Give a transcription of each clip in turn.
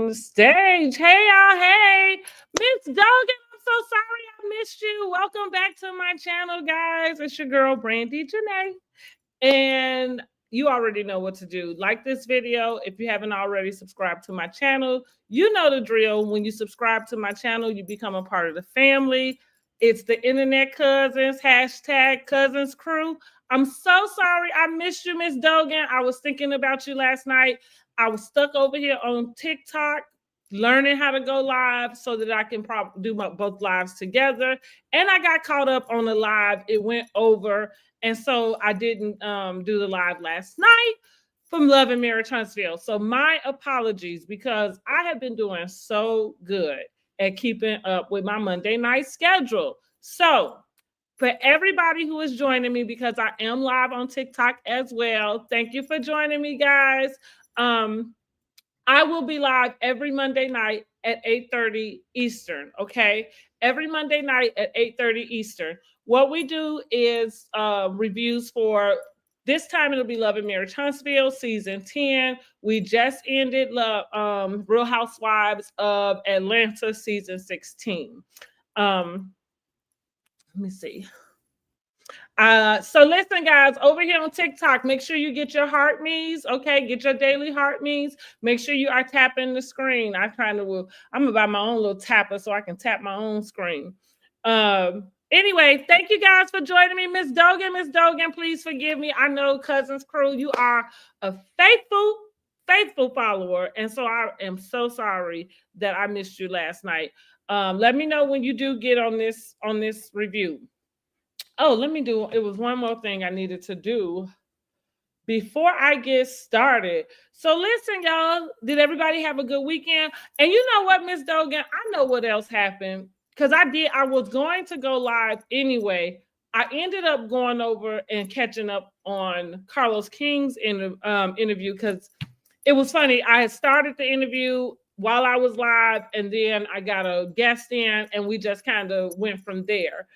the stage. Hey, y'all. Hey, Miss Dogan. I'm so sorry I missed you. Welcome back to my channel, guys. It's your girl, BRANDIJENAE. And you already know what to do. Like this video. If you haven't already subscribed to my channel, you know the drill. When you subscribe to my channel, you become a part of the family. It's the internet cousins, hashtag cousins crew. I'm so sorry I missed you, Miss Dogan. I was thinking about you last night. I was stuck over here on TikTok learning how to go live so that I can do both lives together. And I got caught up on the live. It went over. And so I didn't do the live last night from Love and Marriage Huntsville. So my apologies, because I have been doing so good at keeping up with my Monday night schedule. So for everybody who is joining me, because I am live on TikTok as well, thank you for joining me, guys. I will be live every Monday night at 8:30 Eastern, okay? Every Monday night at 8:30 Eastern. What we do is reviews for, this time it'll be Love and Marriage Huntsville, season 10. We just ended Real Housewives of Atlanta, season 16. Let me see. So listen, guys, over here on TikTok, make sure you get your heart me's, okay? Get your daily heart me's. Make sure you are tapping the screen. I'm gonna buy my own little tapper so I can tap my own screen. Anyway, thank you guys for joining me. Miss Dogan, please forgive me. I know Cousins Crew, you are a faithful follower. And so I am so sorry that I missed you last night. Let me know when you do get on this review. Oh, it was one more thing I needed to do before I get started. So listen, y'all, did everybody have a good weekend? And you know what, Miss Dogan, I know what else happened, because I was going to go live anyway. I ended up going over and catching up on Carlos King's interview, because it was funny. I had started the interview while I was live, and then I got a guest in, and we just kind of went from there.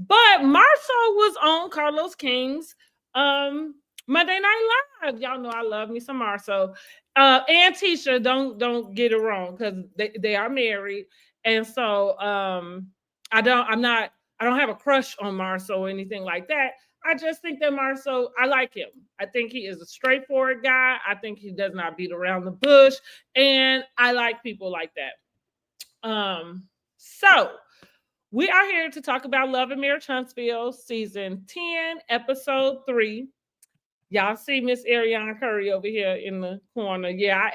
But Marceau was on Carlos King's Monday Night Live. Y'all know I love me some Marceau. And Tisha, don't get it wrong, because they are married. And so I don't have a crush on Marceau or anything like that. I just think that Marceau, I like him. I think he is a straightforward guy. I think he does not beat around the bush. And I like people like that. So we are here to talk about Love and Marriage Huntsville, season 10, episode 3. Y'all see Miss Ariana Curry over here in the corner. Yeah, I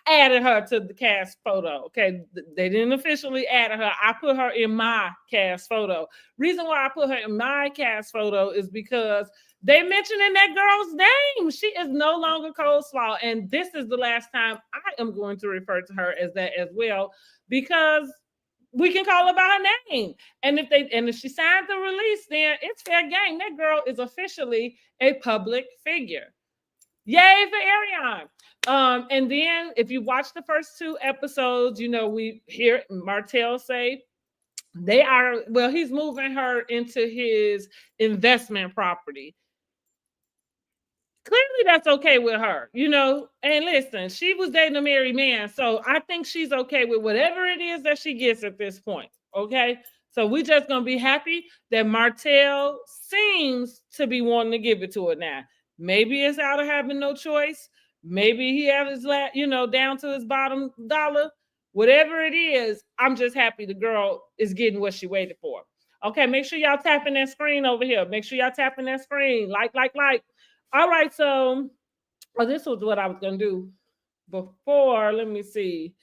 added her to the cast photo. Okay, they didn't officially add her. I put her in my cast photo. Reason why I put her in my cast photo is because they mentioned in that girl's name. She is no longer Coleslaw, and this is the last time I am going to refer to her as that as well, because we can call her by her name. And if she signed the release, then it's fair game. That girl is officially a public figure. Yay for Ariana. And then if you watch the first 2 episodes, you know, we hear Martell say he's moving her into his investment property. Clearly that's okay with her, you know. And listen, she was dating a married man, so I think she's okay with whatever it is that she gets at this point, okay? So we just gonna be happy that Martell seems to be wanting to give it to her now. Maybe it's out of having no choice. Maybe he has his down to his bottom dollar. Whatever it is, I'm just happy the girl is getting what she waited for. Okay, make sure y'all tapping that screen over here. Make sure y'all tapping that screen. Like. All right, so this was what I was going to do before. Let me see.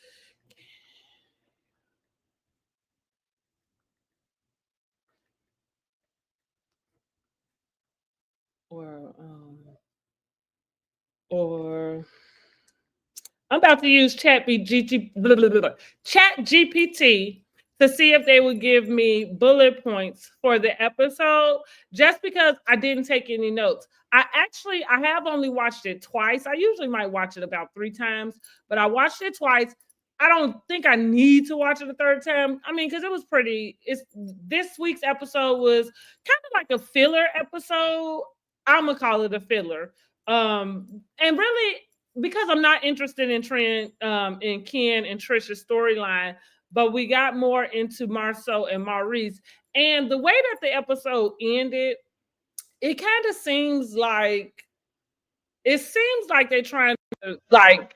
Or I'm about to use Chat GPT to see if they would give me bullet points for the episode, just because I didn't take any notes. I have only watched it twice. I usually might watch it about 3 times, but I watched it twice. I don't think I need to watch it a 3rd time. I mean, because this week's episode was kind of like a filler episode. I'm gonna call it a filler. And really, because I'm not interested in Trent, in Ken and Trisha's storyline, but we got more into Marceau and Maurice. And the way that the episode ended, it kind of seems like they're trying to, like,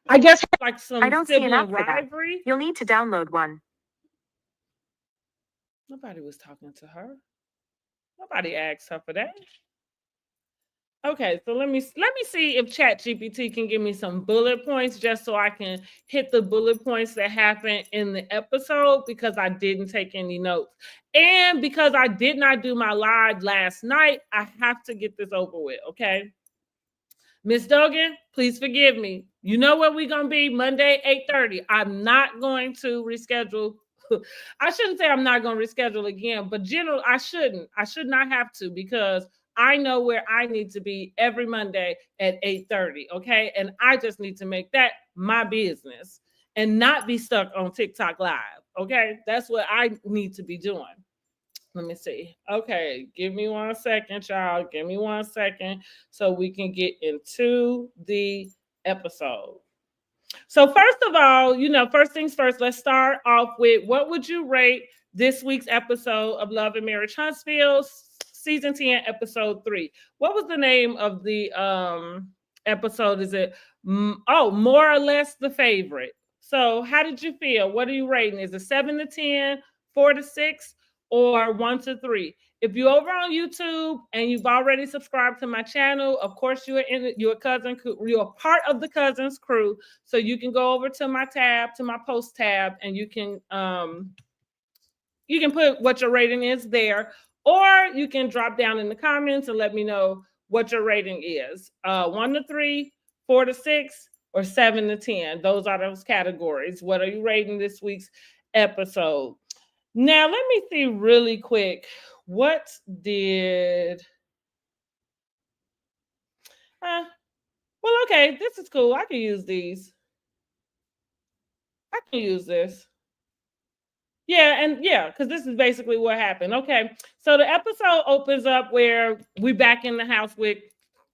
I guess, like some I don't see an sibling app for that. rivalry. You'll need to download one. Nobody was talking to her. Nobody asked her for that. Okay, so let me see if ChatGPT can give me some bullet points just so I can hit the bullet points that happened in the episode, because I didn't take any notes. And because I did not do my live last night, I have to get this over with, okay? Miss Duggan, please forgive me. You know where we're gonna be Monday, 8:30. I'm not going to reschedule. I shouldn't say I'm not gonna reschedule again, but general, I shouldn't. I should not have to, because I know where I need to be every Monday at 8:30. Okay. And I just need to make that my business and not be stuck on TikTok Live. Okay. That's what I need to be doing. Let me see. Okay, give me 1 second, y'all. Give me 1 second so we can get into the episode. So, first of all, first things first, let's start off with, what would you rate this week's episode of Love and Marriage Huntsville, season 10, episode 3? What was the name of the episode? Is it, more or less the favorite? So, how did you feel? What are you rating? Is it 7 to 10, 4 to 6, or 1 to 3? If you're over on YouTube and you've already subscribed to my channel, of course you're a part of the Cousins crew. So you can go over to my tab, to my post tab, and you can put what your rating is there, or you can drop down in the comments and let me know what your rating is. 1 to 3, 4 to 6, or 7 to 10. Those are those categories. What are you rating this week's episode? Now, let me see really quick. What did... well, okay, this is cool. I can use these. I can use this. Yeah, because this is basically what happened. Okay, so the episode opens up where we back in the house with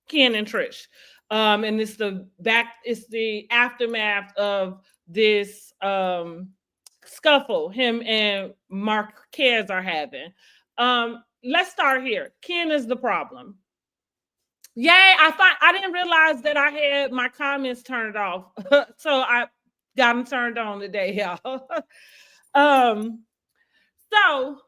Ken and Trish. And it's the aftermath of this scuffle him and Marquez are having. Let's start here. Ken is the problem. Yay, I didn't realize that I had my comments turned off. So I got them turned on today, y'all. So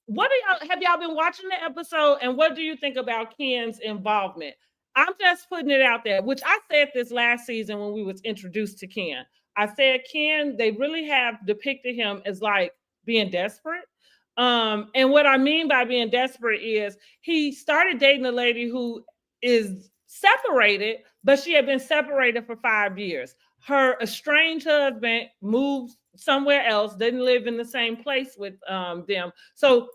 what have y'all been watching the episode, and what do you think about Ken's involvement? I'm just putting it out there, which I said this last season when we was introduced to Ken. I said, Ken, they really have depicted him as like being desperate. And what I mean by being desperate is he started dating a lady who is separated, but she had been separated for 5 years. Her estranged husband moved somewhere else, didn't live in the same place with them. So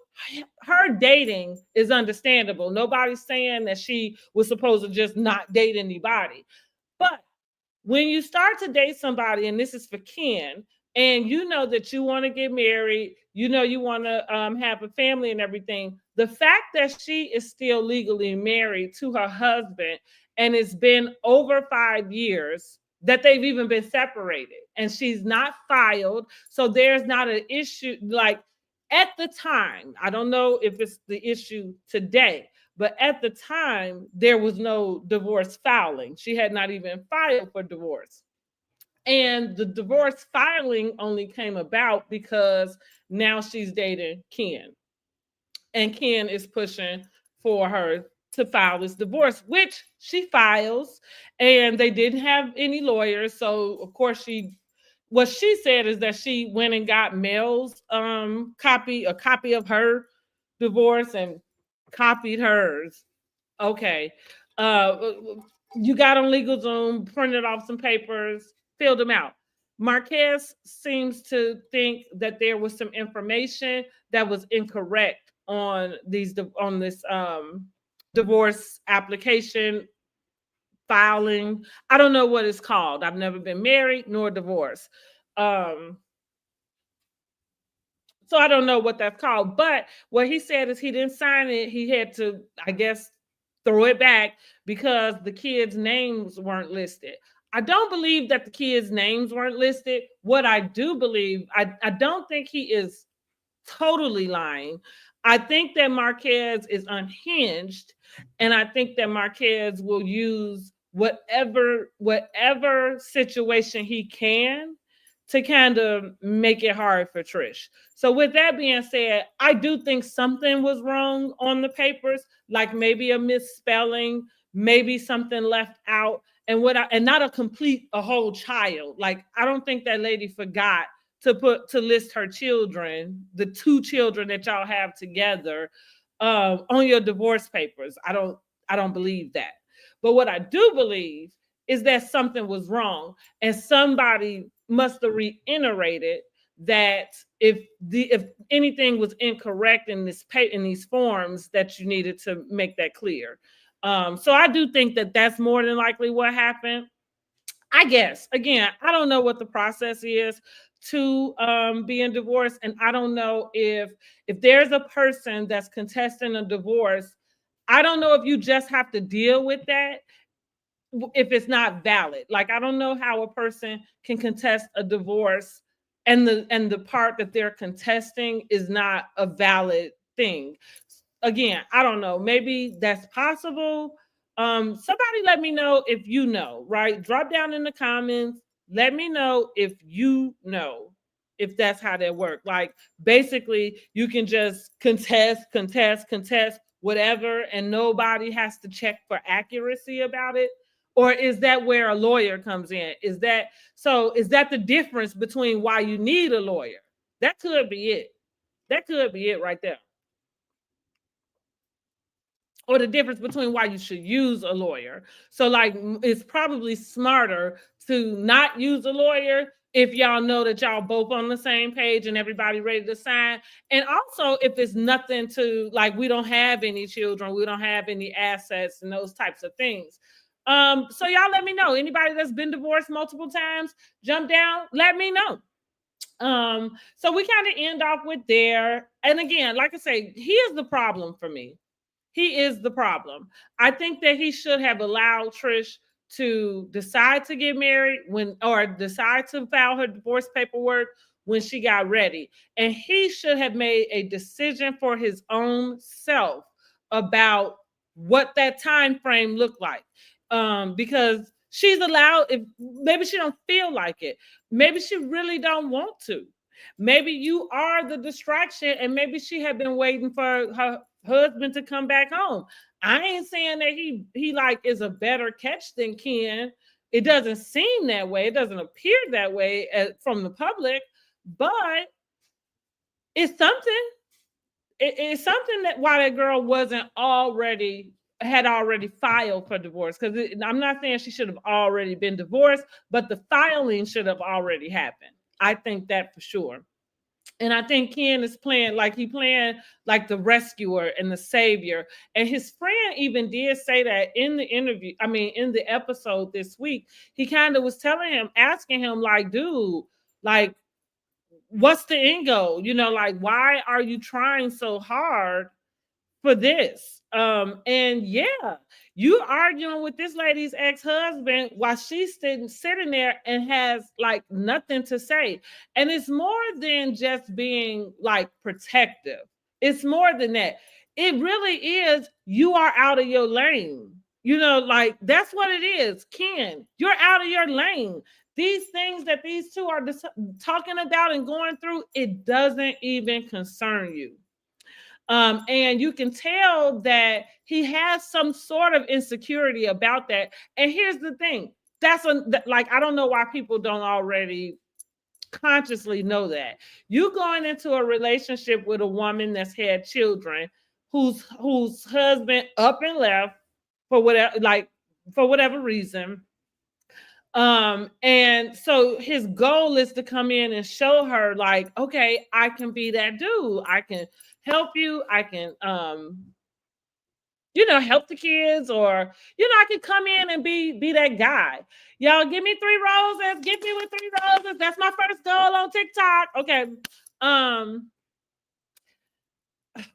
her dating is understandable. Nobody's saying that she was supposed to just not date anybody. But when you start to date somebody, and this is for Ken, and you know that you want to get married, you know you want to have a family and everything, the fact that she is still legally married to her husband, and it's been over 5 years that they've even been separated, and she's not filed, so there's not an issue. Like, at the time, I don't know if it's the issue today, but at the time, there was no divorce filing. She had not even filed for divorce. And the divorce filing only came about because now she's dating Ken. And Ken is pushing for her to file this divorce, which she files. And they didn't have any lawyers. So, of course, what she said is that she went and got Mel's a copy of her divorce and copied hers. Okay. You got on LegalZoom, printed off some papers, filled them out. Marquez seems to think that there was some information that was incorrect on this divorce application filing. I don't know what it's called. I've never been married nor divorced. So I don't know what that's called. But what he said is he didn't sign it. He had to, I guess, throw it back because the kids' names weren't listed. I don't believe that the kids' names weren't listed. What I do believe, I don't think he is totally lying. I think that Marquez is unhinged, and I think that Marquez will use whatever situation he can to kind of make it hard for Trish. So with that being said, I do think something was wrong on the papers, like maybe a misspelling, maybe something left out, and not a whole child. Like I don't think that lady forgot to list her children, the two children that y'all have together, on your divorce papers. I don't believe that. But what I do believe is that something was wrong, and somebody must have reiterated that if anything was incorrect in in these forms, that you needed to make that clear. So I do think that that's more than likely what happened. I guess again, I don't know what the process is to being divorced, and I don't know if there's a person that's contesting a divorce. I don't know if you just have to deal with that if it's not valid. Like I don't know how a person can contest a divorce and the part that they're contesting is not a valid thing. Again, I don't know. Maybe that's possible. Somebody let me know if you know, right? Drop down in the comments. Let me know if you know if that's how that works. Like basically you can just contest, whatever, and nobody has to check for accuracy about it. Or is that where a lawyer comes in? Is that the difference between why you need a lawyer? That could be it. That could be it right there. Or the difference between why you should use a lawyer. So, like, it's probably smarter to not use a lawyer if y'all know that y'all both on the same page and everybody ready to sign. And also, if it's nothing to, like, we don't have any children, we don't have any assets and those types of things. So y'all let me know. Anybody that's been divorced multiple times, jump down, let me know. So we kind of end off with there. And again, like I say, he is the problem for me. He is the problem. I think that he should have allowed Trish to decide to get married or decide to file her divorce paperwork when she got ready. And he should have made a decision for his own self about what that time frame looked like. Because she's allowed, if maybe she don't feel like it, maybe she really don't want to. Maybe you are the distraction, and maybe she had been waiting for her husband to come back home. I ain't saying that he like is a better catch than Ken. It doesn't seem that way. It doesn't appear that way from the public, but it's something. It's something that why that girl wasn't already filed for divorce. Because I'm not saying she should have already been divorced, but the filing should have already happened. I think that for sure. And I think Ken is playing like like the rescuer and the savior. And his friend even did say that in the interview. I mean, in the episode this week, he kind of was telling him, asking him, like, dude, like, what's the end goal? You know, like, why are you trying so hard for this? And yeah, you arguing with this lady's ex-husband while she's sitting there and has like nothing to say. And it's more than just being like protective. It's more than that. It really is, you are out of your lane. You know, like that's what it is. Ken, you're out of your lane. These things that these two are talking about and going through, it doesn't even concern you. And you can tell that he has some sort of insecurity about that. And here's the thing, like, I don't know why people don't already consciously know that. You going into a relationship with a woman that's had children, whose husband up and left for whatever reason. And so his goal is to come in and show her, like, okay, I can be that dude. I can help you. I can help the kids, or I can come in and be that guy. Y'all give me 3 roses. Get me with 3 roses. That's my first goal on TikTok. Okay.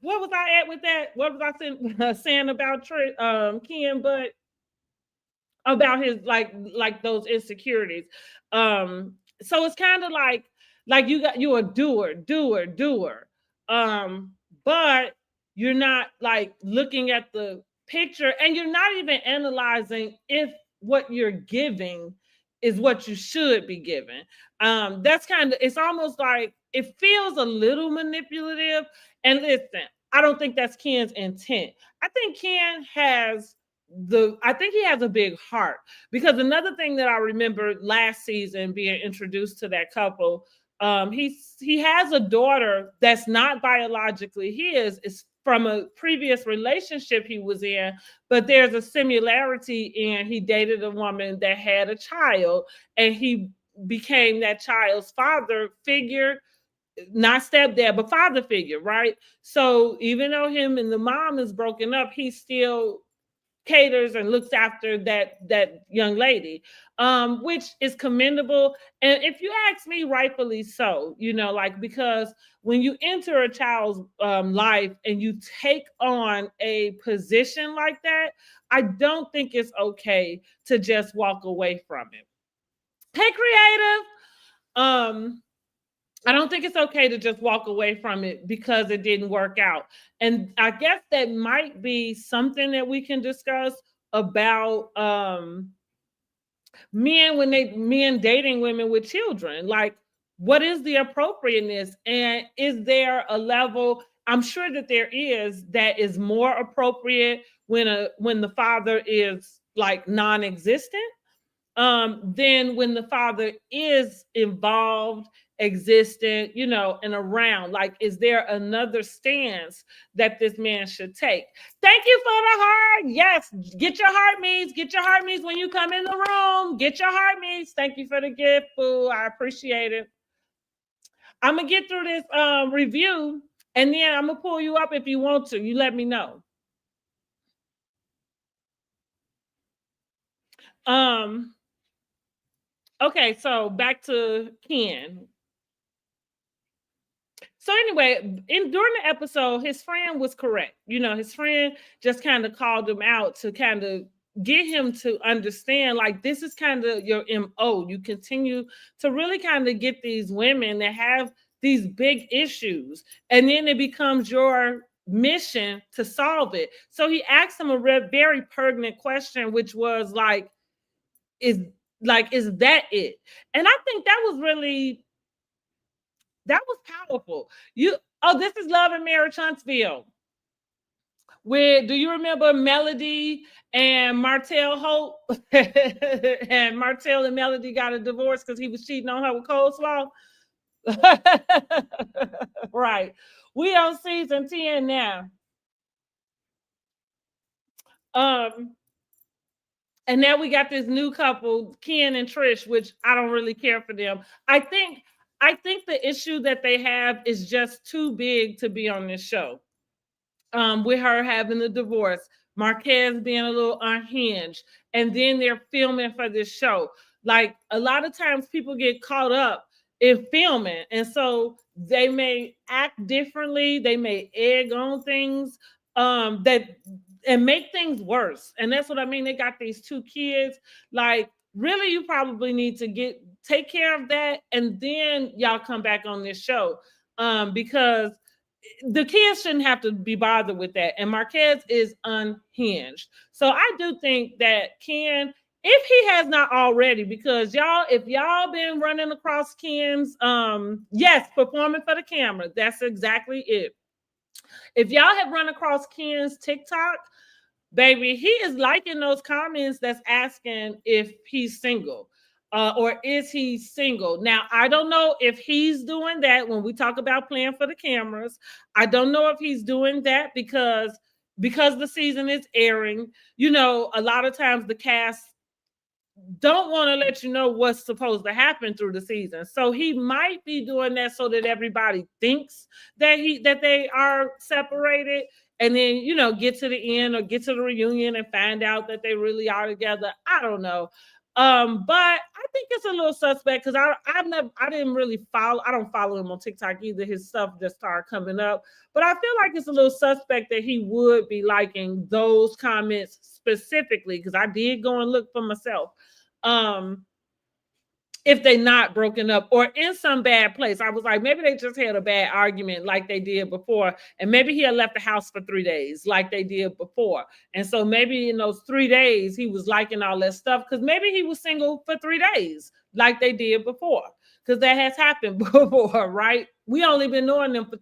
what was I at with that? What was I saying about Ken? But about his like those insecurities. So it's kind of like you a doer. Um, but you're not like looking at the picture, and you're not even analyzing if what you're giving is what you should be giving. That's kind of, it's almost like it feels a little manipulative. And listen, I don't think that's Ken's intent. I think Ken has I think he has a big heart, because another thing that I remember last season being introduced to that couple, he has a daughter that's not biologically his, is from a previous relationship he was in, but there's a similarity in he dated a woman that had a child, and he became that child's father figure, not stepdad, but father figure, right? So even though him and the mom is broken up, he still caters and looks after that young lady, which is commendable. And if you ask me, rightfully so. Like, because when you enter a child's life and you take on a position like that, I don't think it's okay to just walk away from it. Hey, creative. I don't think it's okay to just walk away from it because it didn't work out. And I guess that might be something that we can discuss about men dating women with children. Like, what is the appropriateness? And is there a level? I'm sure that there is, that is more appropriate when the father is like non-existent, then when the father is involved, existent, and around. Like, is there another stance that this man should take? Thank you for the heart. Yes, get your heart meets. Get your heart meets when you come in the room. Get your heart meets. Thank you for the gift, boo. I appreciate it. I'm gonna get through this review, and then I'm gonna pull you up if you want to. You let me know. Um. Okay, so back to Ken. So anyway, during the episode, his friend was correct. His friend just kind of called him out to kind of get him to understand, like, this is kind of your MO. You continue to really kind of get these women that have these big issues, and then it becomes your mission to solve it. So he asked him a very pertinent question, which was like, is is that it? And I think that was powerful. This is Love and Marriage Huntsville. Do you remember Melody and Martell Hope? And Martell and Melody got a divorce because he was cheating on her with coleslaw. Right. We on season 10 now. And now we got this new couple, Ken and Trish, which I don't really care for them. I think the issue that they have is just too big to be on this show. With her having the divorce, Marquez being a little unhinged, and then they're filming for this show. Like, a lot of times people get caught up in filming, and so they may act differently, they may egg on things that and make things worse. And that's what I mean. They got these two kids. Like, really, you probably need to take care of that, and then y'all come back on this show, because the kids shouldn't have to be bothered with that. And Marquez is unhinged. So I do think that Ken, if he has not already, because if y'all been running across Ken's, yes, performing for the camera, that's exactly it. If y'all have run across Ken's TikTok, baby, he is liking those comments that's asking if he's single. Or is he single? Now, I don't know if he's doing that when we talk about playing for the cameras. I don't know if he's doing that because the season is airing. A lot of times the cast don't want to let you know what's supposed to happen through the season. So he might be doing that so that everybody thinks that they are separated, and then get to the end or get to the reunion and find out that they really are together. I don't know. But I think it's a little suspect because I didn't really follow. I don't follow him on TikTok either. His stuff just started coming up, but I feel like it's a little suspect that he would be liking those comments specifically because I did go and look for myself. Um, if they not broken up or in some bad place. I was like, maybe they just had a bad argument like they did before. And maybe he had left the house for 3 days like they did before. And so maybe in those 3 days, he was liking all that stuff because maybe he was single for 3 days like they did before. Because that has happened before, right? We only been knowing them for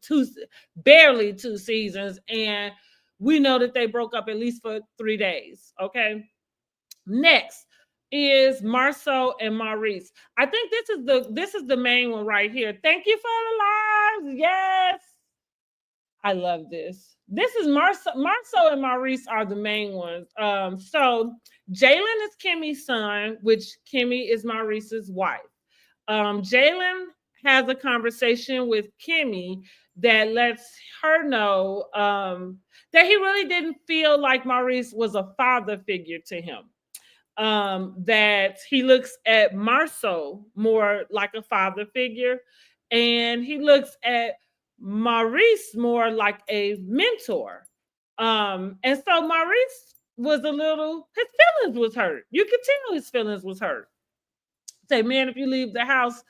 barely 2 seasons. And we know that they broke up at least for 3 days. Okay. Next is Marceau and Maurice. I think this is the main one right here. Thank you for the lives. Yes. I love this. This is Marceau and Maurice are the main ones. So Jalen is Kimmy's son, which Kimmy is Maurice's wife. Jalen has a conversation with Kimmy that lets her know that he really didn't feel like Maurice was a father figure to him. That he looks at Marceau more like a father figure, and he looks at Maurice more like a mentor. And so Maurice was his feelings was hurt. You could tell his feelings was hurt. Say, man, if you leave the house,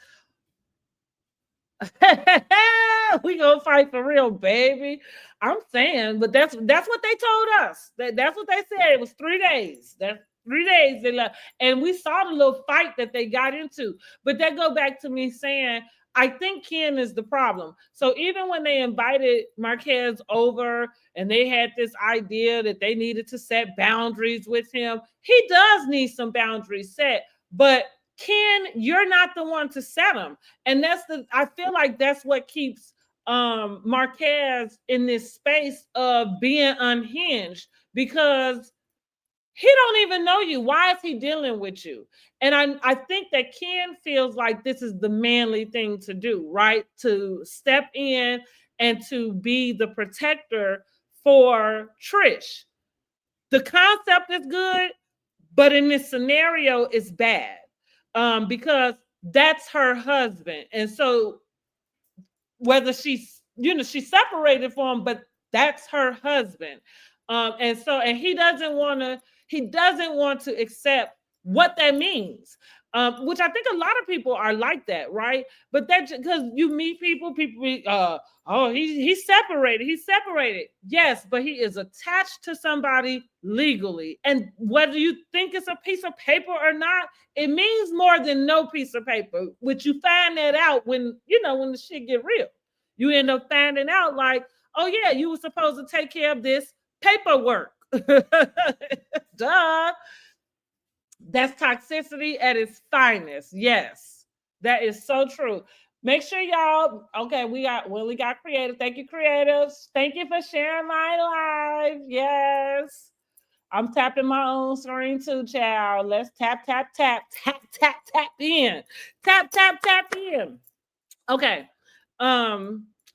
we gonna fight for real, baby. I'm saying, but that's what they told us. That's what they said. It was 3 days. That's 3 days they left, and we saw the little fight that they got into. But that go back to me saying, I think Ken is the problem. So even when they invited Marquez over and they had this idea that they needed to set boundaries with him, he does need some boundaries set, but Ken, you're not the one to set them. And I feel like that's what keeps Marquez in this space of being unhinged because he don't even know you. Why is he dealing with you? And I think that Ken feels like this is the manly thing to do, right? To step in and to be the protector for Trish. The concept is good, but in this scenario, it's bad. Because that's her husband. And so whether she's separated from him, but that's her husband. And he doesn't want to accept what that means. Which I think a lot of people are like that, right? But that because you meet people he's separated. He's separated. Yes, but he is attached to somebody legally. And whether you think it's a piece of paper or not, it means more than no piece of paper, which you find that out when the shit get real. You end up finding out like, oh yeah, you were supposed to take care of this paperwork. Duh. That's toxicity at its finest. Yes, that is so true. Make sure y'all, okay, we got creative. Thank you, creatives. Thank you for sharing my live. Yes. I'm tapping my own screen too, child. Let's tap, tap, tap, tap, tap, tap in. Tap, tap, tap in. Okay.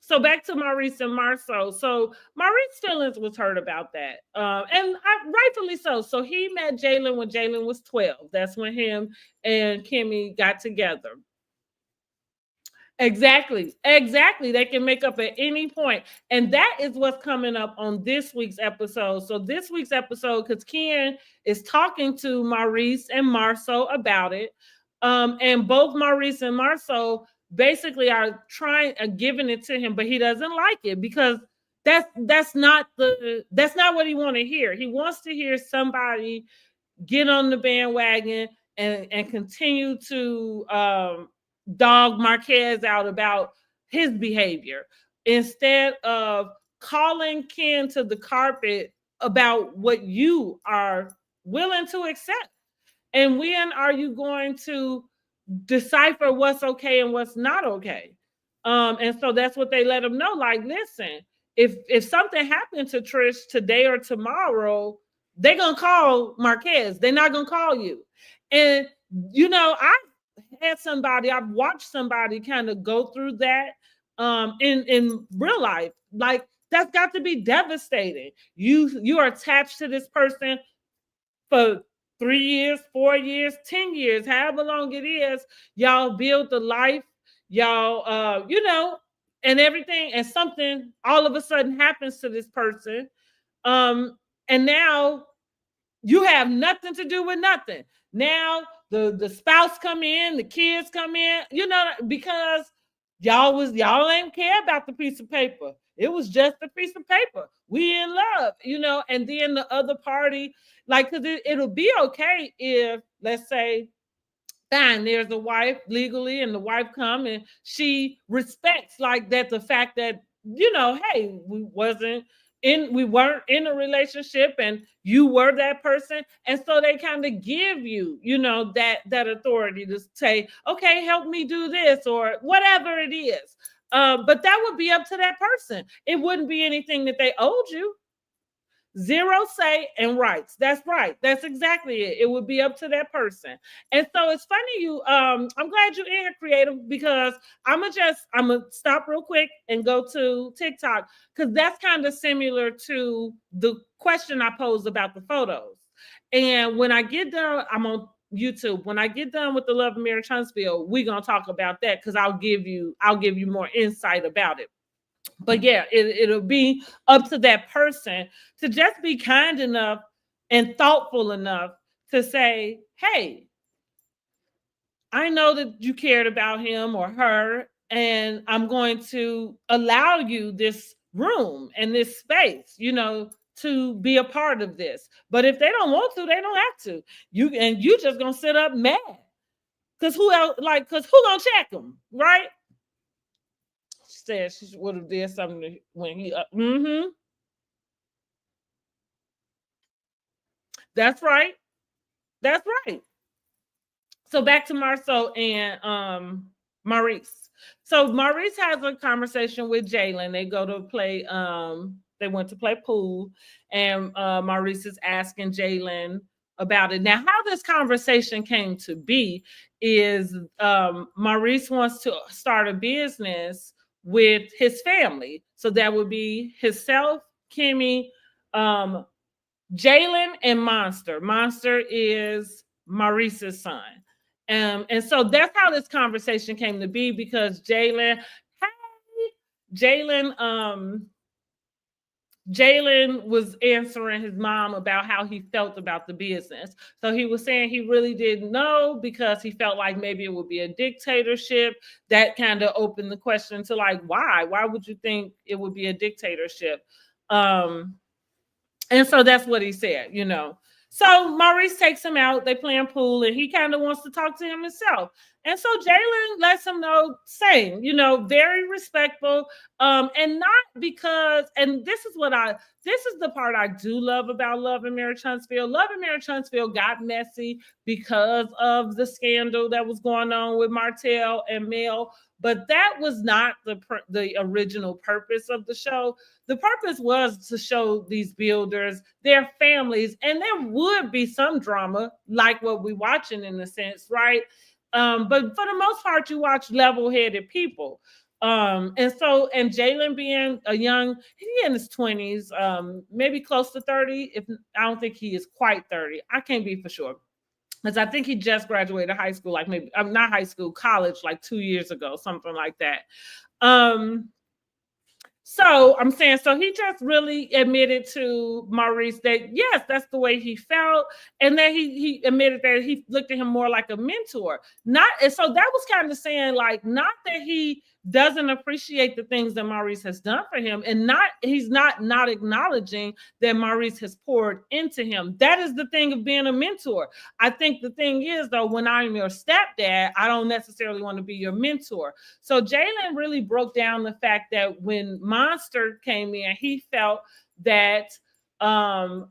So back to Maurice and Marceau. So Maurice's feelings was hurt about that. And rightfully so. So he met Jalen when Jalen was 12. That's when him and Kimmy got together. Exactly. They can make up at any point. And that is what's coming up on this week's episode. So this week's episode, because Ken is talking to Maurice and Marceau about it. And both Maurice and Marceau basically are giving it to him, but he doesn't like it because that's not what he want to hear. He wants to hear somebody get on the bandwagon and continue to dog Marquez out about his behavior instead of calling Ken to the carpet about what you are willing to accept. And when are you going to decipher what's okay and what's not okay? And so that's what they let him know. Like, listen, if something happened to Trish today or tomorrow, they're gonna call Marquez. They're not gonna call you. And I've watched somebody kind of go through that in real life. Like, that's got to be devastating. You are attached to this person for 3 years, 4 years, 10 years, however long it is, y'all build the life, y'all, and everything, and something all of a sudden happens to this person. And now you have nothing to do with nothing. Now the spouse come in, the kids come in, because y'all ain't care about the piece of paper. It was just a piece of paper. We in love, and then the other party, like, because it'll be okay if, let's say, fine, there's a wife legally, and the wife come and she respects, like, that, the fact that, hey, we weren't in a relationship, and you were that person, and so they kind of give you, that authority to say, okay, help me do this, or whatever it is. But that would be up to that person. It wouldn't be anything that they owed you. Zero say and rights. That's right. That's exactly it. It would be up to that person. And so it's funny I'm glad you're in here, creative, because I'm gonna stop real quick and go to TikTok, because that's kind of similar to the question I posed about the photos. And when I get done, I'm on YouTube. When I get done with the Love of Mary Huntsville, we're gonna talk about that, because I'll give you more insight about it. But yeah, it'll be up to that person to just be kind enough and thoughtful enough to say, hey, I know that you cared about him or her, and I'm going to allow you this room and this space, to be a part of this. But if they don't want to, they don't have to. You just gonna sit up mad. Cause who else, cause who gonna check them, right? She said she would have did something when he That's right. That's right. So back to Marceau and Maurice. So Maurice has a conversation with Jalen. They go to play. They went to play pool, and Maurice is asking Jalen about it. Now, how this conversation came to be is Maurice wants to start a business with his family. So that would be himself, Kimmy, Jalen, and Monster. Monster is Maurice's son. And so that's how this conversation came to be, because Jalen, hey, Jalen was answering his mom about how he felt about the business. So he was saying he really didn't know, because he felt like maybe it would be a dictatorship. That kind of opened the question to, like, why? Why would you think it would be a dictatorship? And so that's what he said. So Maurice takes him out. They playing pool, and he kind of wants to talk to him himself. And so Jalen lets him know, same, very respectful. And not because, and this is the part I do love about Love and Marriage Huntsville. Love and Marriage Huntsville got messy because of the scandal that was going on with Martell and Mel. But that was not the original purpose of the show. The purpose was to show these builders, their families, and there would be some drama, like what we're watching in a sense, right? But for the most part, you watch level-headed people. And Jalen being he in his 20s, maybe close to 30. If I don't think he is quite 30. I can't be for sure. Because I think he just graduated high school, like maybe not high school, college, like 2 years ago, something like that. So I'm saying, so he just really admitted to Maurice that yes, that's the way he felt, and then he admitted that he looked at him more like a mentor. And so that was kind of saying, like, not that he doesn't appreciate the things that Maurice has done for him, and he's not acknowledging that Maurice has poured into him. That is the thing of being a mentor. I think the thing is, though, when I'm your stepdad, I don't necessarily want to be your mentor. So Jalen really broke down the fact that when Monster came in, he felt that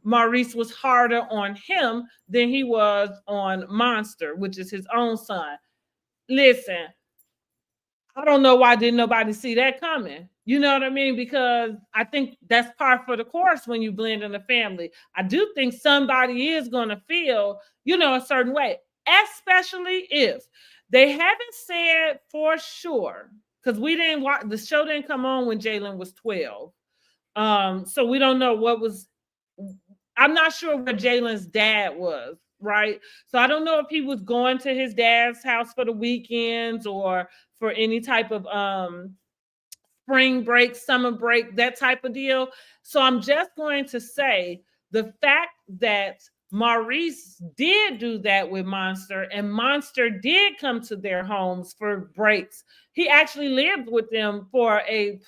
Maurice was harder on him than he was on Monster, which is his own son. Listen, I don't know why didn't nobody see that coming. You know what I mean? Because I think that's par for the course when you blend in a family. I do think somebody is going to feel, a certain way, especially if they haven't said for sure, because we didn't watch, the show didn't come on when Jalen was 12. So we don't know what was, I'm not sure where Jalen's dad was right? So I don't know if he was going to his dad's house for the weekends or for any type of spring break, summer break, that type of deal. So I'm just going to say the fact that Maurice did do that with Monster, and Monster did come to their homes for breaks. He actually lived with them for a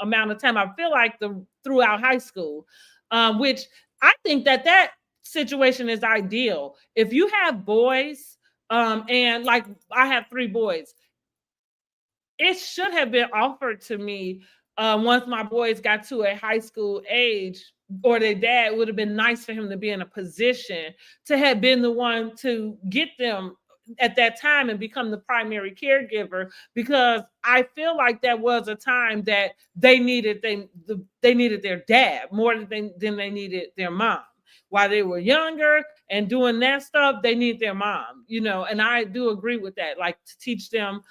amount of time. I feel like throughout high school, which I think that situation is ideal. If you have boys, and like I have 3 boys, it should have been offered to me once my boys got to a high school age, or their dad would have been nice for him to be in a position to have been the one to get them at that time and become the primary caregiver, because I feel like that was a time that they needed their dad more than they needed their mom. While they were younger and doing that stuff, they need their mom, and I do agree with that, like to teach them,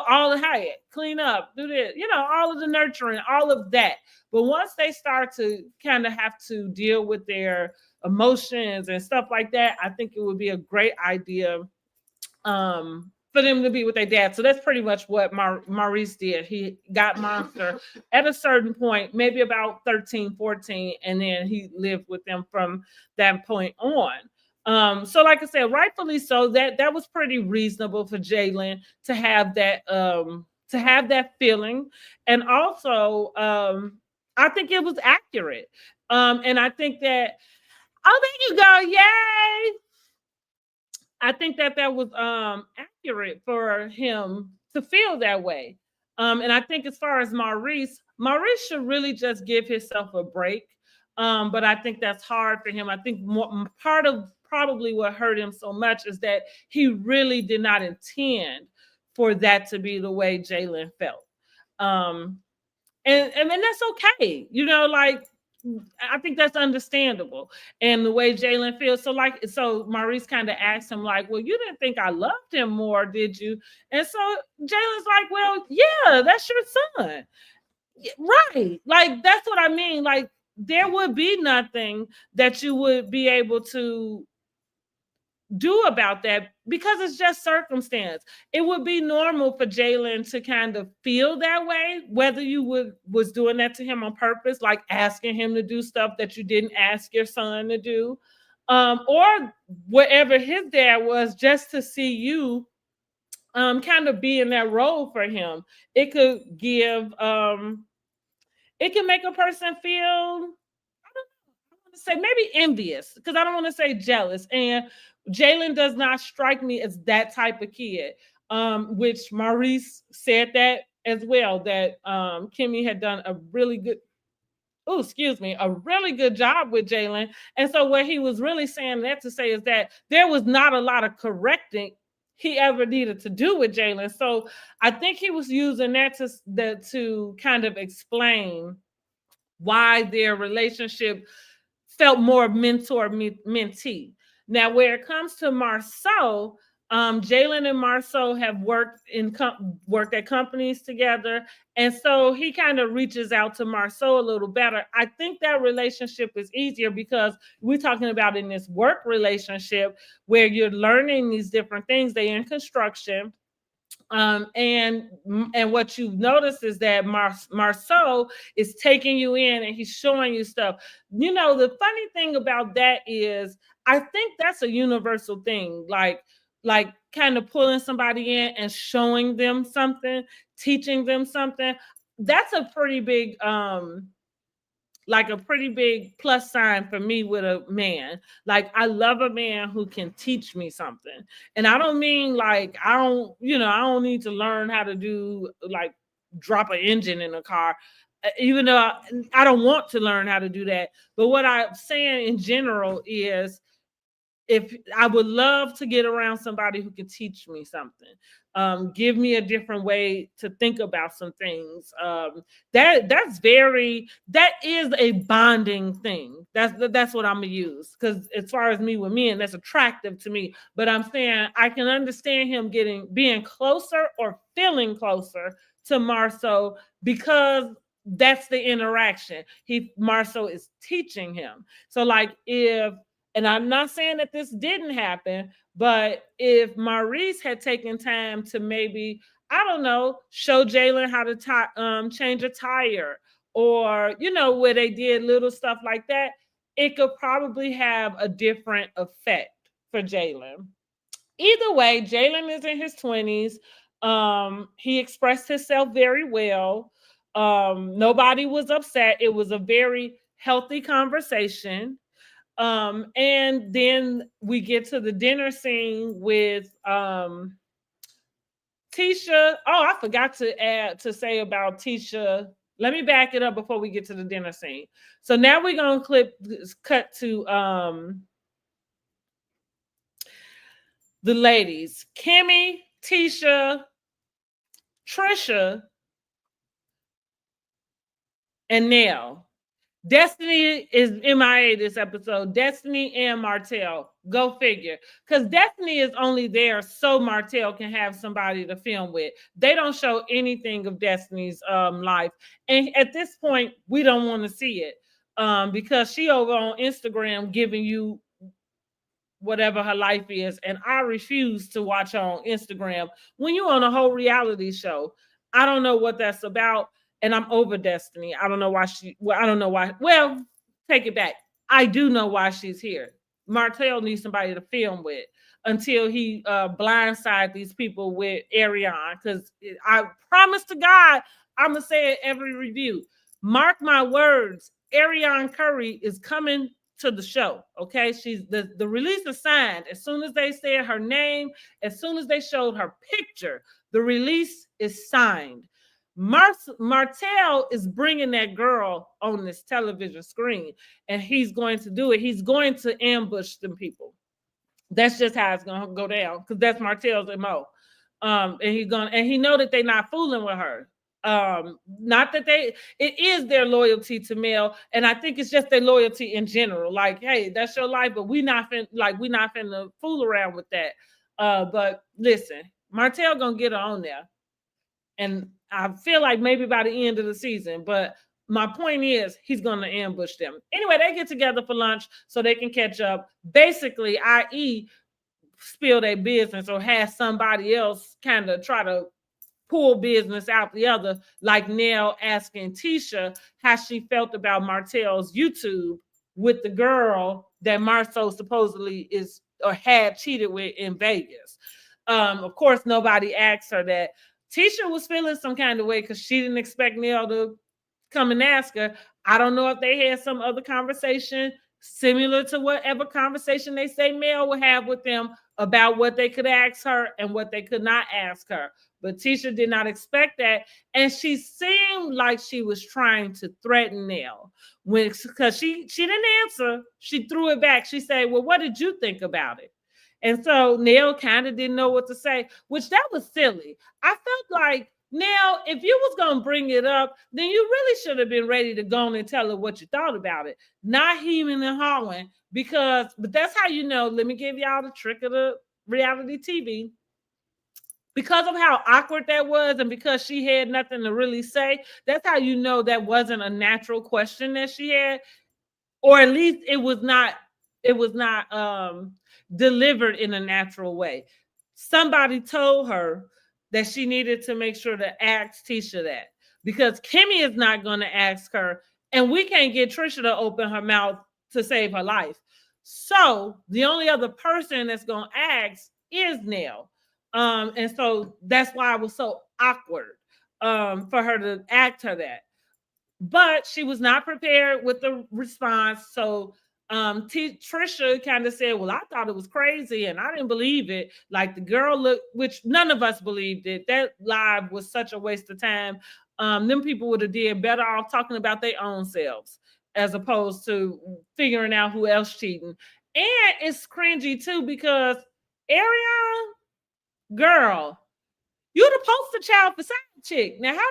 all the hey, clean up, do this, all of the nurturing, all of that. But once they start to kind of have to deal with their emotions and stuff like that, I think it would be a great idea for them to be with their dad. So that's pretty much what Maurice did. He got Monster at a certain point, maybe about 13, 14, and then he lived with them from that point on. So like I said, rightfully so, that was pretty reasonable for Jalen to have that feeling. And also I think it was accurate. And I think that, oh, there you go, yay. I think that was accurate for him to feel that way. And I think as far as Maurice should really just give himself a break. But I think that's hard for him. I think part of probably what hurt him so much is that he really did not intend for that to be the way Jalen felt. And that's okay. Like, I think that's understandable. And the way Jalen feels. So Maurice kind of asked him, like, well, you didn't think I loved him more, did you? And so Jalen's like, well, yeah, that's your son. Right. Like, that's what I mean. Like, there would be nothing that you would be able to do about that, because it's just circumstance. It would be normal for Jalen to kind of feel that way, whether you was doing that to him on purpose, like asking him to do stuff that you didn't ask your son to do, or whatever his dad was, just to see you kind of be in that role for him. It could it can make a person feel, say maybe envious, because I don't want to say jealous. And Jalen does not strike me as that type of kid, which Maurice said that as well, that Kimmy had done a really good, a really good job with Jalen. And so what he was really saying that to say is that there was not a lot of correcting he ever needed to do with Jalen. So I think he was using that to kind of explain why their relationship felt more mentor-mentee. Now, where it comes to Marceau, Jalen and Marceau have worked at companies together, and so he kind of reaches out to Marceau a little better. I think that relationship is easier because we're talking about in this work relationship where you're learning these different things. They're in construction. And what you've noticed is that Marceau is taking you in and he's showing you stuff. The funny thing about that is I think that's a universal thing, like kind of pulling somebody in and showing them something, teaching them something. That's a pretty big plus sign for me with a man. Like, I love a man who can teach me something. And I don't mean like I don't need to learn how to do, like, drop an engine in a car, even though I don't want to learn how to do that. But what I'm saying in general is, if I would love to get around somebody who can teach me something, give me a different way to think about some things. That is a bonding thing. That's what I'm gonna use, because as far as me with men, that's attractive to me. But I'm saying I can understand him being closer or feeling closer to Marceau, because that's the interaction. Marceau is teaching him. So, like, if And I'm not saying that this didn't happen, but if Maurice had taken time to maybe, I don't know, show Jalen how to change a tire, or, where they did little stuff like that, it could probably have a different effect for Jalen. Either way, Jalen is in his 20s. He expressed himself very well. Nobody was upset. It was a very healthy conversation. And then we get to the dinner scene with Tisha. Oh, I forgot to say about Tisha. Let me back it up before we get to the dinner scene. So now we're gonna cut to the ladies: Kimmy, Tisha, Trisha, and Nell. Destiny is MIA this episode. Destiny and Martell. Go figure. Because Destiny is only there so Martell can have somebody to film with. They don't show anything of Destiny's life. And at this point, we don't want to see it. Because she over on Instagram giving you whatever her life is, and I refuse to watch her on Instagram when you're on a whole reality show. I don't know what that's about, and I'm over Destiny. I don't know why I don't know why. Well, take it back. I do know why she's here. Martell needs somebody to film with until he blindside these people with Ariane, because I promise to God, I'm gonna say it every review. Mark my words, Ariane Curry is coming to the show. Okay, she's the release is signed. As soon as they said her name, as soon as they showed her picture, the release is signed. Martell is bringing that girl on this television screen, and he's going to do it. He's going to ambush them people. That's just how it's gonna go down, because that's Martell's MO. And he know that they're not fooling with her. Not that it is their loyalty to Mel, and I think it's just their loyalty in general. Like, hey, that's your life, but we not finna fool around with that. But listen, Martell gonna get her on there, and I feel like maybe by the end of the season. But my point is, he's gonna ambush them anyway. They get together for lunch so they can catch up. Basically, i.e., spill their business or have somebody else kind of try to pull business out the other, like Nell asking Tisha how she felt about Martell's YouTube with the girl that Marceau supposedly is or had cheated with in Vegas. Of course, nobody asked her that. Tisha was feeling some kind of way because she didn't expect Nell to come and ask her. I don't know if they had some other conversation similar to whatever conversation they say Mel would have with them about what they could ask her and what they could not ask her. But Tisha did not expect that, and she seemed like she was trying to threaten Nell because she didn't answer. She threw it back. She said, "Well, what did you think about it?" And so Nell kind of didn't know what to say, which that was silly. I felt like, now, if you was gonna bring it up, then you really should have been ready to go on and tell her what you thought about it, not hemming and hawing. But that's how you know. Let me give y'all the trick of the reality TV. Because of how awkward that was, and because she had nothing to really say, that's how you know that wasn't a natural question that she had, or at least it was not delivered in a natural way. Somebody told her that she needed to make sure to ask Tisha that, because Kimmy is not going to ask her, and we can't get Trisha to open her mouth to save her life. So the only other person that's going to ask is Nell. And so that's why it was so awkward for her to ask her that. But she was not prepared with the response. So Trisha kind of said, "Well, I thought it was crazy and I didn't believe it." Like, the girl looked, which none of us believed it. That live was such a waste of time. Them people would have did better off talking about their own selves as opposed to figuring out who else cheating. And it's cringy too, because Ariane, girl, you the poster child for side chick. Now, how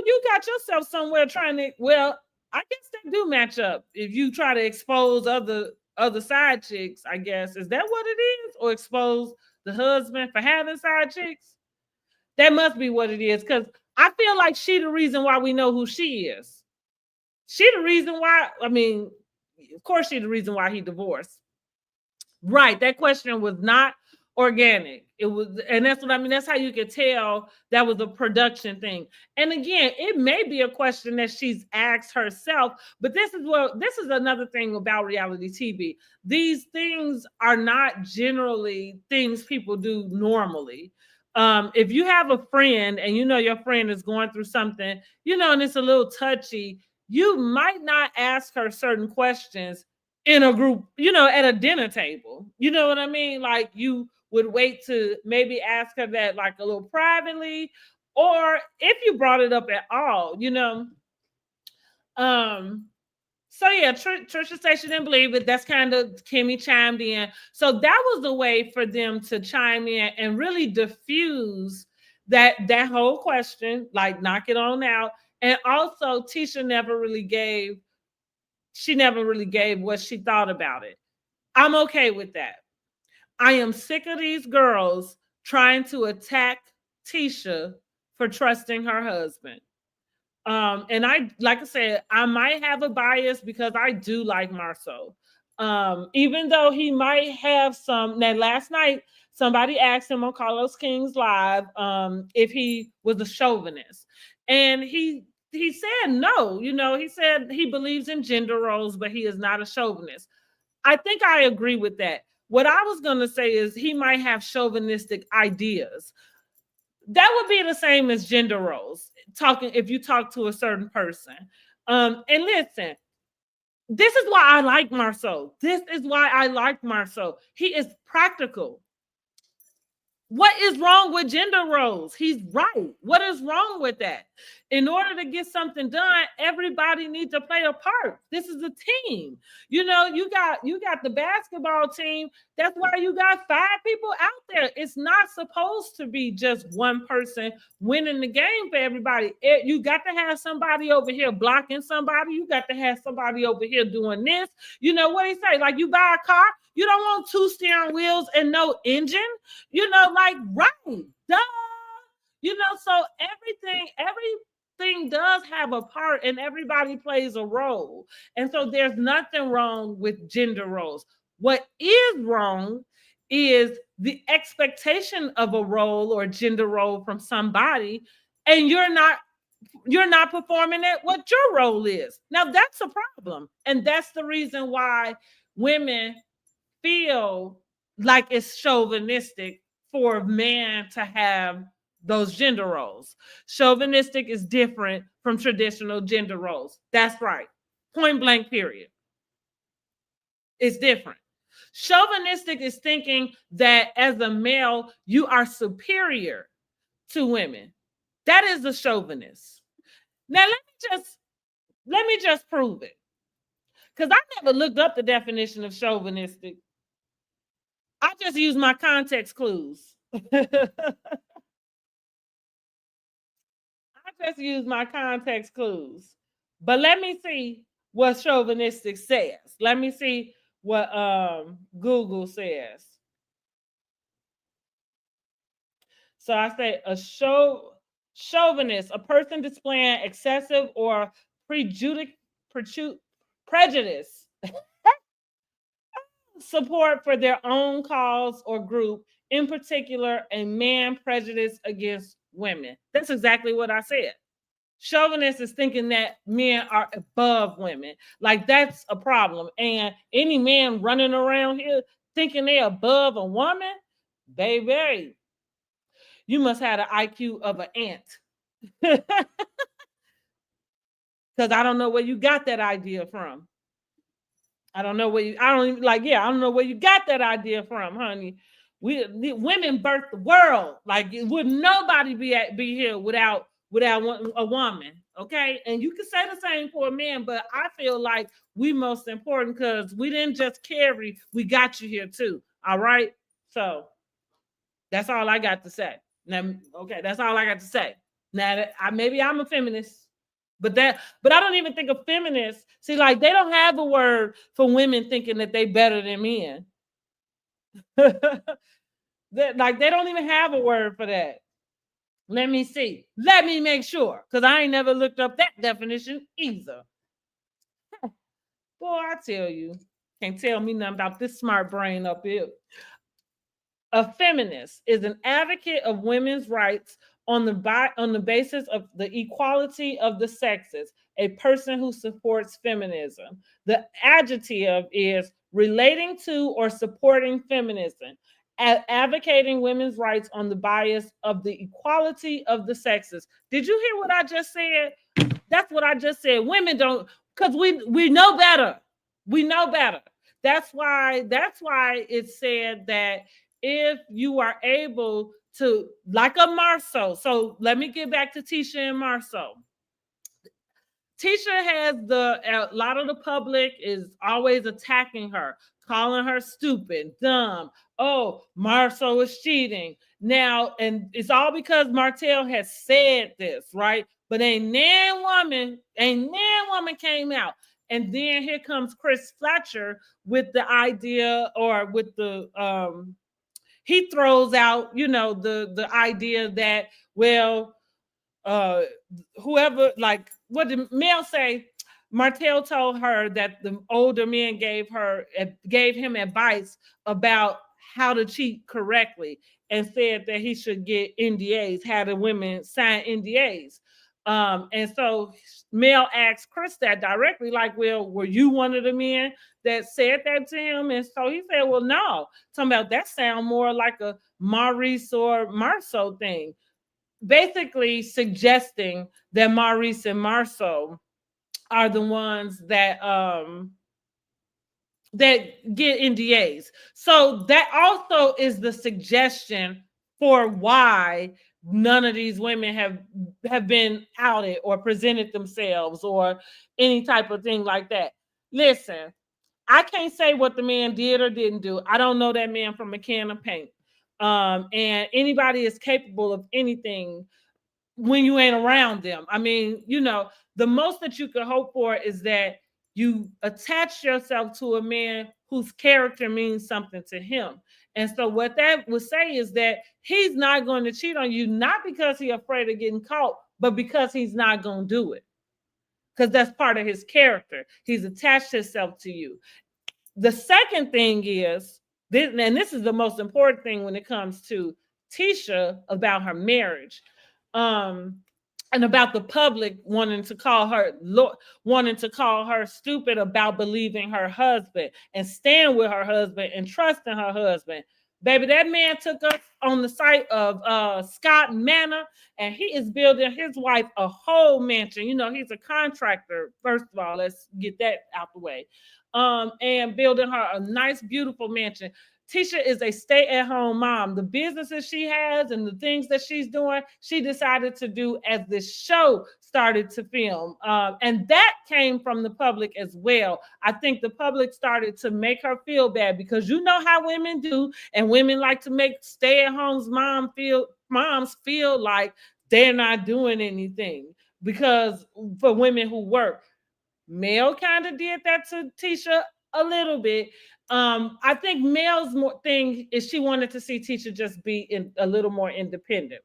you got yourself somewhere trying to, well, I guess they do match up. If you try to expose other side chicks, I guess, is that what it is? Or expose the husband for having side chicks? That must be what it is, because I feel like she the reason why we know who she is. She the reason why, I mean, of course she's the reason why he divorced. Right. That question was not organic. It was, and that's what I mean. That's how you could tell that was a production thing. And again, it may be a question that she's asked herself, but this is another thing about reality TV. These things are not generally things people do normally. If you have a friend and you know your friend is going through something, and it's a little touchy, you might not ask her certain questions in a group, at a dinner table. You know what I mean? Like you would wait to maybe ask her that like a little privately, or if you brought it up at all. Um, so yeah, Trisha said she didn't believe it. That's kind of Kimmy chimed in. So that was the way for them to chime in and really diffuse that whole question, like knock it on out. And also Tisha never really gave what she thought about it. I'm okay with that. I am sick of these girls trying to attack Tisha for trusting her husband. And like I said, I might have a bias because I do like Marceau. Even though he might have some. Now, last night, somebody asked him on Carlos King's Live if he was a chauvinist. And he said no. He said he believes in gender roles, but he is not a chauvinist. I think I agree with that. What I was going to say is he might have chauvinistic ideas. That would be the same as gender roles. If you talk to a certain person. And listen, this is why I like Marceau. This is why I like Marceau. He is practical. What is wrong with gender roles? He's right. What is wrong with that? In order to get something done, everybody needs to play a part. This is a team. You got the basketball team. That's why you got 5 people out there. It's not supposed to be just one person winning the game for everybody. You got to have somebody over here blocking somebody. You got to have somebody over here doing this. What he say? Like you buy a car, you don't want 2 steering wheels and no engine. Like right, duh. So everything does have a part and everybody plays a role. And so there's nothing wrong with gender roles. What is wrong is the expectation of a role or gender role from somebody, and you're not performing it what your role is. Now that's a problem. And that's the reason why women feel like it's chauvinistic for a man to have those gender roles. Chauvinistic is different from traditional gender roles. That's right. Point blank, period. It's different. Chauvinistic is thinking that as a male, you are superior to women. That is a chauvinist. Now, let me just prove it. Because I never looked up the definition of chauvinistic. I just use my context clues. I just use my context clues. But let me see what chauvinistic says. Let me see what Google says. So I say a chauvinist, a person displaying excessive or prejudice support for their own cause or group, in particular, a man prejudice against women. That's exactly what I said. Chauvinist is thinking that men are above women. Like that's a problem. And any man running around here thinking they're above a woman, baby, you must have the IQ of an ant. Because I don't know where you got that idea from. I don't know where you got that idea from, honey. Women birthed the world. Like would nobody be here without a woman, okay? And you can say the same for a man, but I feel like we most important because we didn't just carry, we got you here too. All right. So that's all I got to say. Now, okay, that's all I got to say. Now maybe I'm a feminist. But I don't even think of feminists. See, like they don't have a word for women thinking that they better than men. Like they don't even have a word for that. Let me see. Let me make sure, because I ain't never looked up that definition either. Boy, I tell you, can't tell me nothing about this smart brain up here. A feminist is an advocate of women's rights on the basis of the equality of the sexes, a person who supports feminism. The adjective is relating to or supporting feminism, advocating women's rights on the bias of the equality of the sexes. Did you hear what I just said? That's what I just said. Women don't, because we know better. We know better. That's why it said that if you are able to, like a Marceau. So let me get back to Tisha and Marceau. Tisha has a lot of the public is always attacking her, calling her stupid, dumb. Oh, Marceau is cheating. Now, and it's all because Martell has said this, right? But ain't nan woman came out. And then here comes Chris Fletcher with the idea, or with the he throws out, the idea that, well, uh whoever, like, what did Mel say? Martell told her that the older men gave him advice about how to cheat correctly, and said that he should get NDAs, had the women sign NDAs. And so Mel asked Chris that directly, like, well, were you one of the men that said that to him? And so he said, well, no. Talking about that sound more like a Maurice or Marceau thing, basically suggesting that Maurice and Marceau are the ones that get NDAs. So that also is the suggestion for why none of these women have been outed or presented themselves or any type of thing like that. Listen, I can't say what the man did or didn't do. I don't know that man from a can of paint. And anybody is capable of anything when you ain't around them. I mean, the most that you could hope for is that you attach yourself to a man whose character means something to him. And so what that would say is that he's not going to cheat on you, not because he's afraid of getting caught, but because he's not going to do it. Because that's part of his character. He's attached himself to you. The second thing is, and this is the most important thing when it comes to Tisha about her marriage, and about the public wanting to call her stupid about believing her husband and stand with her husband and trusting her husband. Baby, that man took us on the site of Scott Manor, and he is building his wife a whole mansion. He's a contractor. First of all, let's get that out the way. And building her a nice, beautiful mansion. Tisha is a stay-at-home mom. The businesses she has and the things that she's doing, she decided to do as this show started to film. And that came from the public as well. I think the public started to make her feel bad, because you know how women do, and women like to make stay-at-home moms feel like they're not doing anything, because for women who work. Mel kind of did that to Tisha a little bit. I think Mel's thing is she wanted to see Tisha just be a little more independent.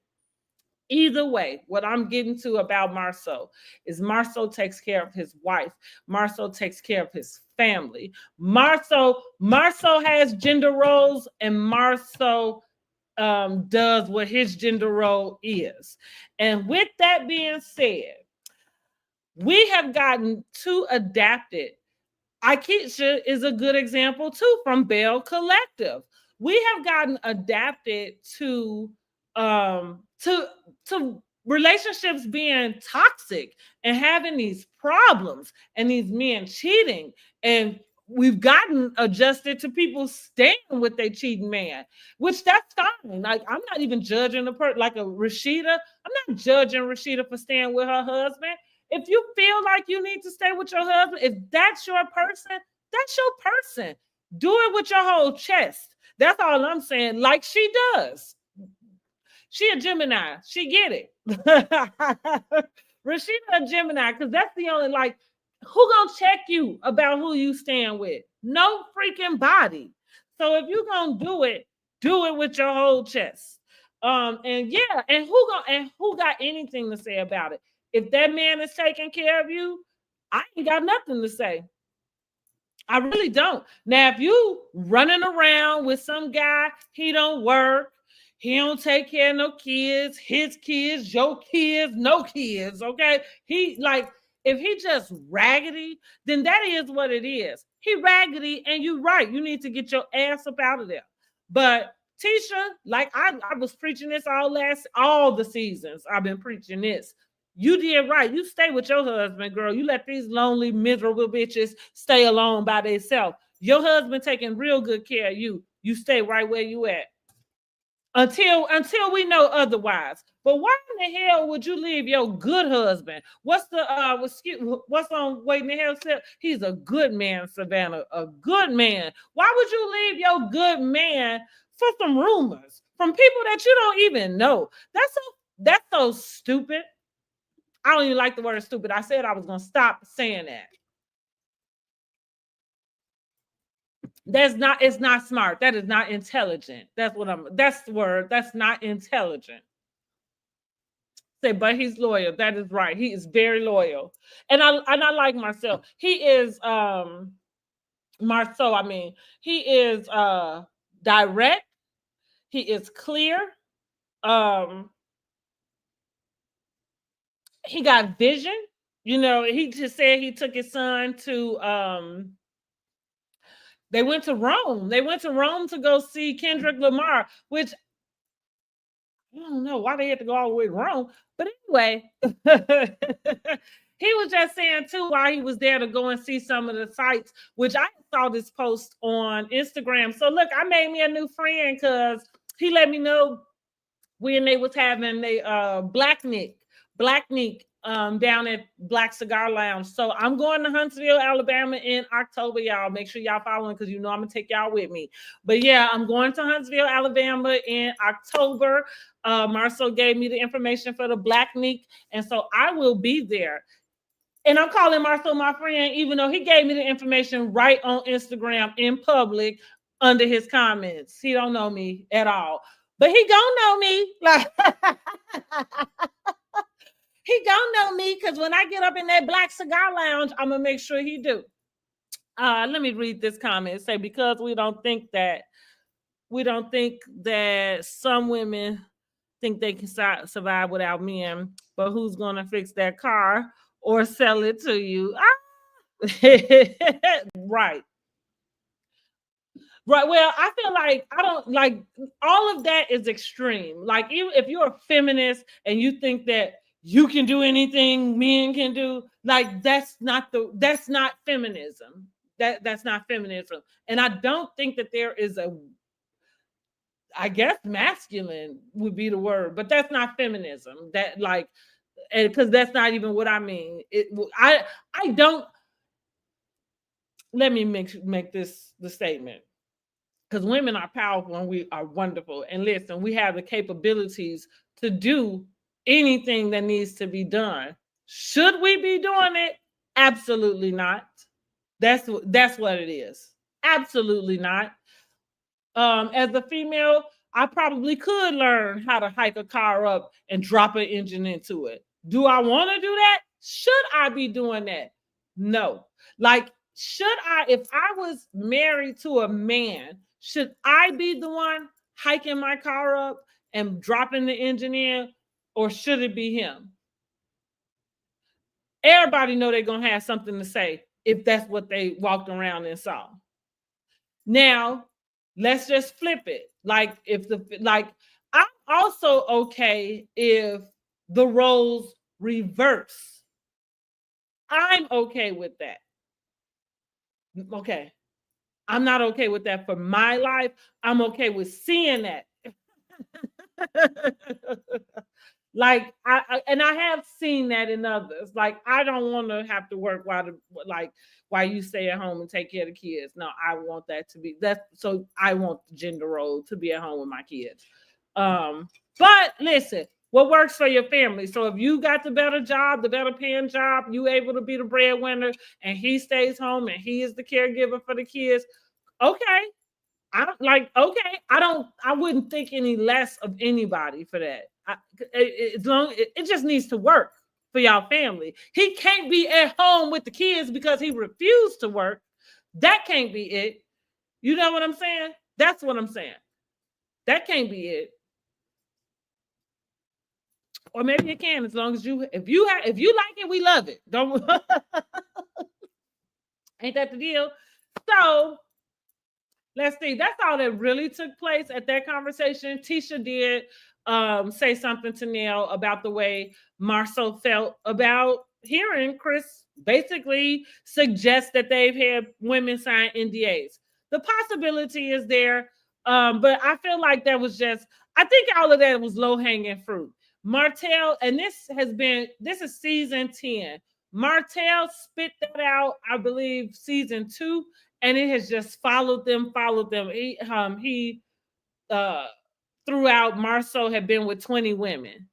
Either way, what I'm getting to about Marceau is Marceau takes care of his wife. Marceau takes care of his family. Marceau has gender roles, and Marceau does what his gender role is. And with that being said, we have gotten too adapted. Aikisha is a good example too, from Bell Collective. We have gotten adapted to relationships being toxic and having these problems and these men cheating, and we've gotten adjusted to people staying with their cheating man, which that's fine. Like, I'm not even judging like a Rashida. I'm not judging Rashida for staying with her husband. If you feel like you need to stay with your husband, if that's your person, that's your person. Do it with your whole chest. That's all I'm saying. Like she does. She a Gemini. She get it. Rashida a Gemini, because that's the only, like, who gonna check you about who you stand with? No freaking body. So if you gonna do it with your whole chest. And yeah, and who got anything to say about it? If that man is taking care of you, I ain't got nothing to say. I really don't. Now, if you running around with some guy, he don't work, he don't take care of no kids, his kids, your kids, no kids, okay? He like if he just raggedy, then that is what it is. He raggedy, and you right. You need to get your ass up out of there. But Tisha, like I was preaching this all the seasons. I've been preaching this. You did right. You stay with your husband, girl. You let these lonely, miserable bitches stay alone by themselves. Your husband taking real good care of you. You stay right where you at until we know otherwise. But why in the hell would you leave your good husband? What's the what's on Waiting to Hell? He's a good man, Savannah, a good man. Why would you leave your good man for some rumors from people that you don't even know? That's so stupid. I don't even like the word stupid. I said I was gonna stop saying that. It's not smart. That is not intelligent. That's the word. That's not intelligent. Say, but he's loyal. That is right. He is very loyal. And I like Marcel. He is Marceau, I mean, he is direct, he is clear. He got vision. You know, he just said he took his son to they went to Rome. They went to Rome to go see Kendrick Lamar, which I don't know why they had to go all the way to Rome. But anyway, he was just saying too why he was there to go and see some of the sites, which I saw this post on Instagram. So look, I made me a new friend because he let me know when they was having the Black Nick down at Black Cigar Lounge. So I'm going to Huntsville, Alabama in October, y'all. Make sure y'all following because you know I'm gonna take y'all with me. But yeah, I'm going to Huntsville, Alabama in October. Marcel gave me the information for the Black Nick, and so I will be there. And I'm calling Marcel my friend, even though he gave me the information right on Instagram in public under his comments. He don't know me at all. But he gonna know me. Like he gonna know me because when I get up in that Black Cigar Lounge, I'm gonna make sure he do. Let me read this comment. Say because we don't think that some women think they can survive without men, but who's gonna fix that car or sell it to you? Right. Right. Well, I feel like I don't like all of that is extreme. Like, even if you're a feminist and you think that you can do anything men can do, like that's not feminism. That's not feminism. And I don't think that there is I guess masculine would be the word, but that's not feminism. That like, and because that's not even what I mean. I don't. Let me make this the statement. Because women are powerful and we are wonderful. And listen, we have the capabilities to do anything that needs to be done. Should we be doing it? Absolutely not. That's what it is. Absolutely not. As a female, I probably could learn how to hike a car up and drop an engine into it. Do I want to do that? Should I be doing that? No. Like, should I, if I was married to a man, should I be the one hiking my car up and dropping the engine in, or should it be him? Everybody know they're gonna have something to say if that's what they walked around and saw. Now, let's just flip it. Like I'm also okay if the roles reverse. I'm okay with that. Okay. I'm not okay with that for my life. I'm okay with seeing that. Like I have seen that in others. Like I don't want to have to work while you stay at home and take care of the kids. No, I want that to be so I want the gender role to be at home with my kids. But listen, what works for your family. So if you got the better job, the better paying job, you able to be the breadwinner, and he stays home and he is the caregiver for the kids. Okay, I wouldn't think any less of anybody for that. It just needs to work for y'all family. He can't be at home with the kids because he refused to work. That can't be it. You know what I'm saying? That's what I'm saying. That can't be it. Or maybe it can, as long as if you like it, we love it. Don't ain't that the deal? So let's see. That's all that really took place at that conversation. Tisha did say something to Neil about the way Marceau felt about hearing Chris basically suggest that they've had women sign NDAs. The possibility is there, but I feel like that was just, I think all of that was low hanging fruit. Martell, and this is season 10. Martell spit that out, I believe, season 2, and it has just followed them. He uh, throughout Marceau had been with 20 women.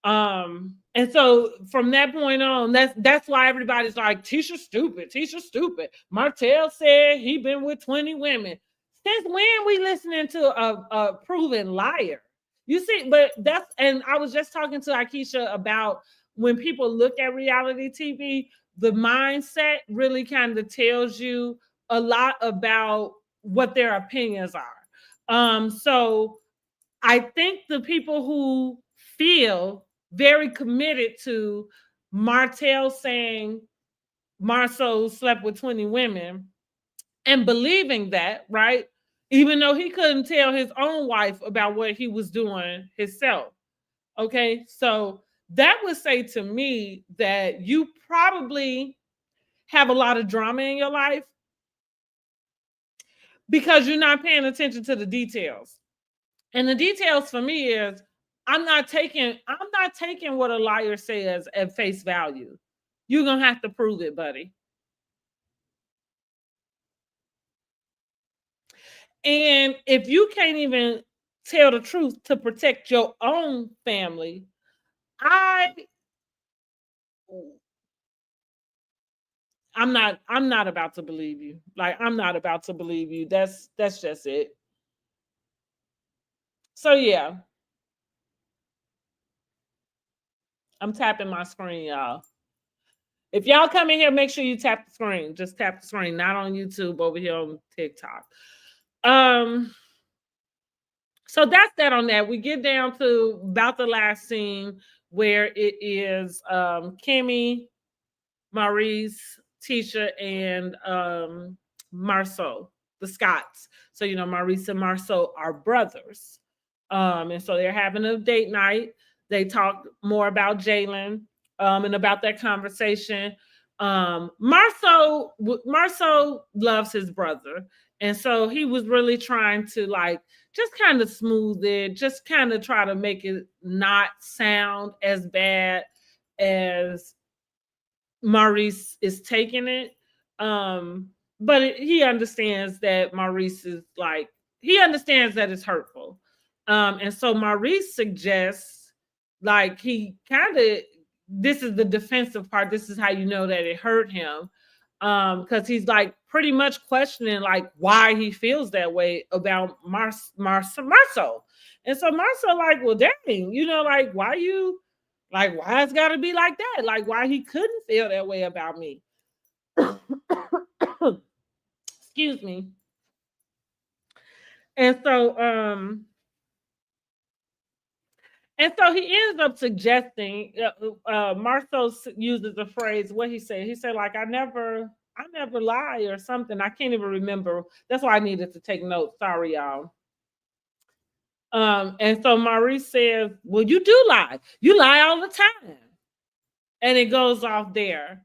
And so from that point on, that's why everybody's like, Tisha stupid, Tisha stupid. Martell said he been with 20 women. Since when we listening to a proven liar? You see, but and I was just talking to Akeisha about when people look at reality TV, the mindset really kind of tells you a lot about what their opinions are. So I think the people who feel very committed to Martell saying Marceau slept with 20 women and believing that, right? Even though he couldn't tell his own wife about what he was doing himself. Okay, so that would say to me that you probably have a lot of drama in your life because you're not paying attention to the details. And the details for me is I'm not taking what a liar says at face value. You're gonna have to prove it, buddy. And if you can't even tell the truth to protect your own family, I I'm not about to believe you. Like, I'm not about to believe you. That's just it. So yeah, I'm tapping my screen, y'all. If y'all come in here, make sure you tap the screen. Just tap the screen, not on YouTube, over here on TikTok. Um, so that's that on that. We get down to about the last scene where it is Kimmy, Maurice, Tisha, and Marceau, the Scotts. So Maurice and Marceau are brothers. And so they're having a date night. They talk more about Jalen and about that conversation. Marceau loves his brother, and so he was really trying to like just kind of smooth it, just kind of try to make it not sound as bad as Maurice is taking it. But he understands that Maurice is like, he understands that it's hurtful. And so Maurice suggests, like, he kind of, this is the defensive part. This is how you know that it hurt him. Because he's like pretty much questioning like why he feels that way about Marceau. And so Marceau like, well, dang, like why it's got to be like that? Like why he couldn't feel that way about me? Excuse me. And so he ends up suggesting, Marceau uses the phrase, what he said. He said, like, I never lie or something. I can't even remember. That's why I needed to take notes. Sorry, y'all. And so Maurice says, well, you do lie. You lie all the time. And it goes off there.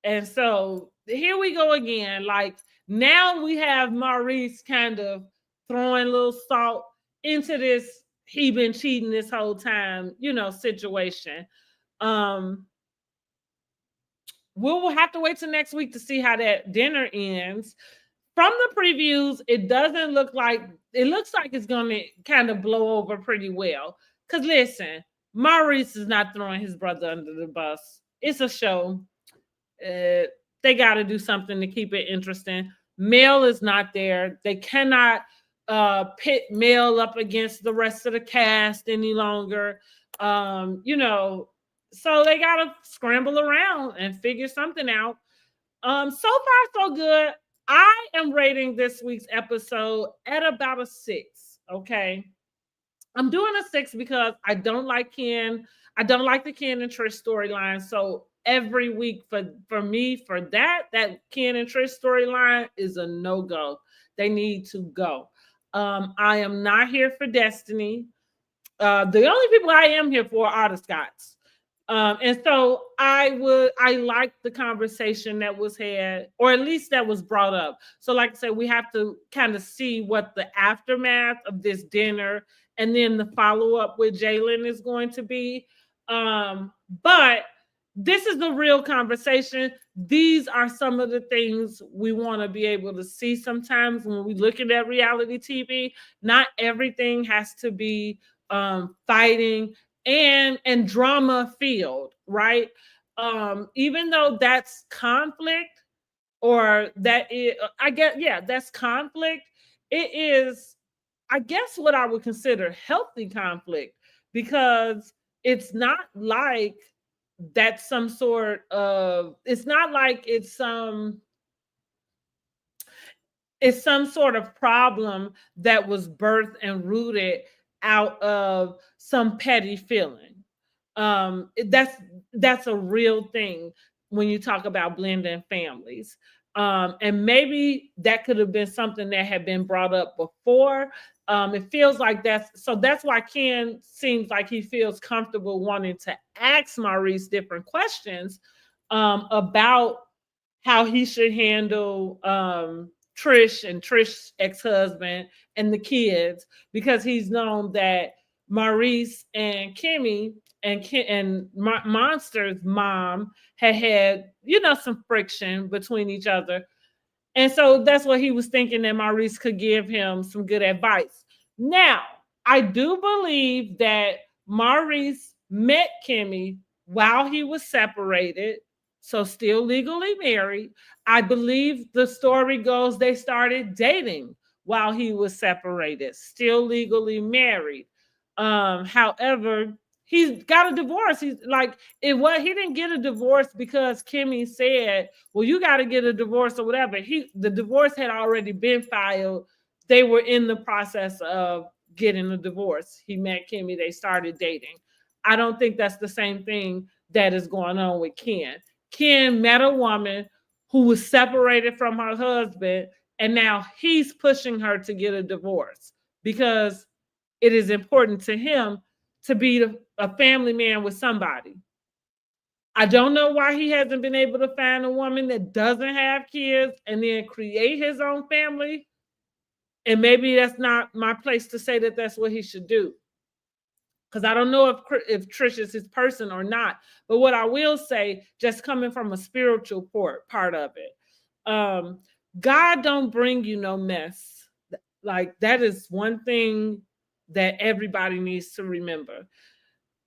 And so here we go again. Like, now we have Maurice kind of throwing a little salt into this he been cheating this whole time, situation. We'll have to wait till next week to see how that dinner ends. From the previews, it doesn't look like, it looks like it's going to kind of blow over pretty well. Because listen, Maurice is not throwing his brother under the bus. It's a show. They got to do something to keep it interesting. Mel is not there. They cannot pit Mel up against the rest of the cast any longer. So they got to scramble around and figure something out. So far, so good. I am rating this week's episode at about a 6. Okay. I'm doing a 6 because I don't like Ken. I don't like the Ken and Trish storyline. So every week for me, for that Ken and Trish storyline is a no-go. They need to go. I am not here for Destiny. The only people I am here for are the Scots. And so I like the conversation that was had, or at least that was brought up. So, like I said, we have to kind of see what the aftermath of this dinner and then the follow-up with Jalen is going to be. But this is the real conversation. These are some of the things we want to be able to see sometimes when we look at that reality TV. Not everything has to be fighting and drama filled, right? Even though that's conflict, or that is, I guess, yeah, that's conflict. It is, I guess, what I would consider healthy conflict, because it's not like that's some sort of, it's not like it's some sort of problem that was birthed and rooted out of some petty feeling. That's a real thing when you talk about blending families. And maybe that could have been something that had been brought up before. It feels like that's why Ken seems like he feels comfortable wanting to ask Maurice different questions about how he should handle Trish and Trish's ex-husband and the kids, because he's known that Maurice and Kimmy and Monster's mom had some friction between each other. And so that's what he was thinking, that Maurice could give him some good advice. Now, I do believe that Maurice met Kimmy while he was separated, so still legally married. I believe the story goes they started dating while he was separated, still legally married. However, he's got a divorce. He's like, he didn't get a divorce because Kimmy said, well, you got to get a divorce or whatever. The divorce had already been filed. They were in the process of getting a divorce. He met Kimmy, they started dating. I don't think that's the same thing that is going on with Ken. Ken met a woman who was separated from her husband, and now he's pushing her to get a divorce because it is important to him to be a family man with somebody. I don't know why he hasn't been able to find a woman that doesn't have kids and then create his own family. And maybe that's not my place to say that that's what he should do, because I don't know if Trish is his person or not. But what I will say, just coming from a spiritual part of it, God don't bring you no mess. Like, that is one thing that everybody needs to remember.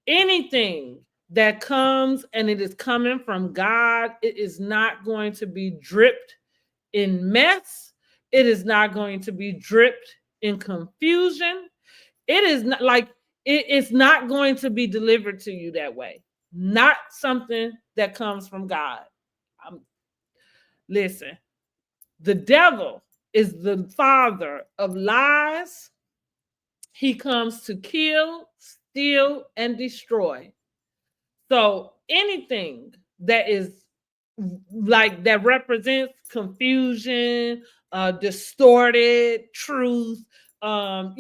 Anything that comes and it is coming from God, it is not going to be dripped in mess. It is not going to be dripped in confusion. It is not like it's not going to be delivered to you that way. Not something that comes from God. Listen, the devil is the father of lies. He comes to kill, steal, and destroy. So anything that is like that represents confusion, distorted truth, all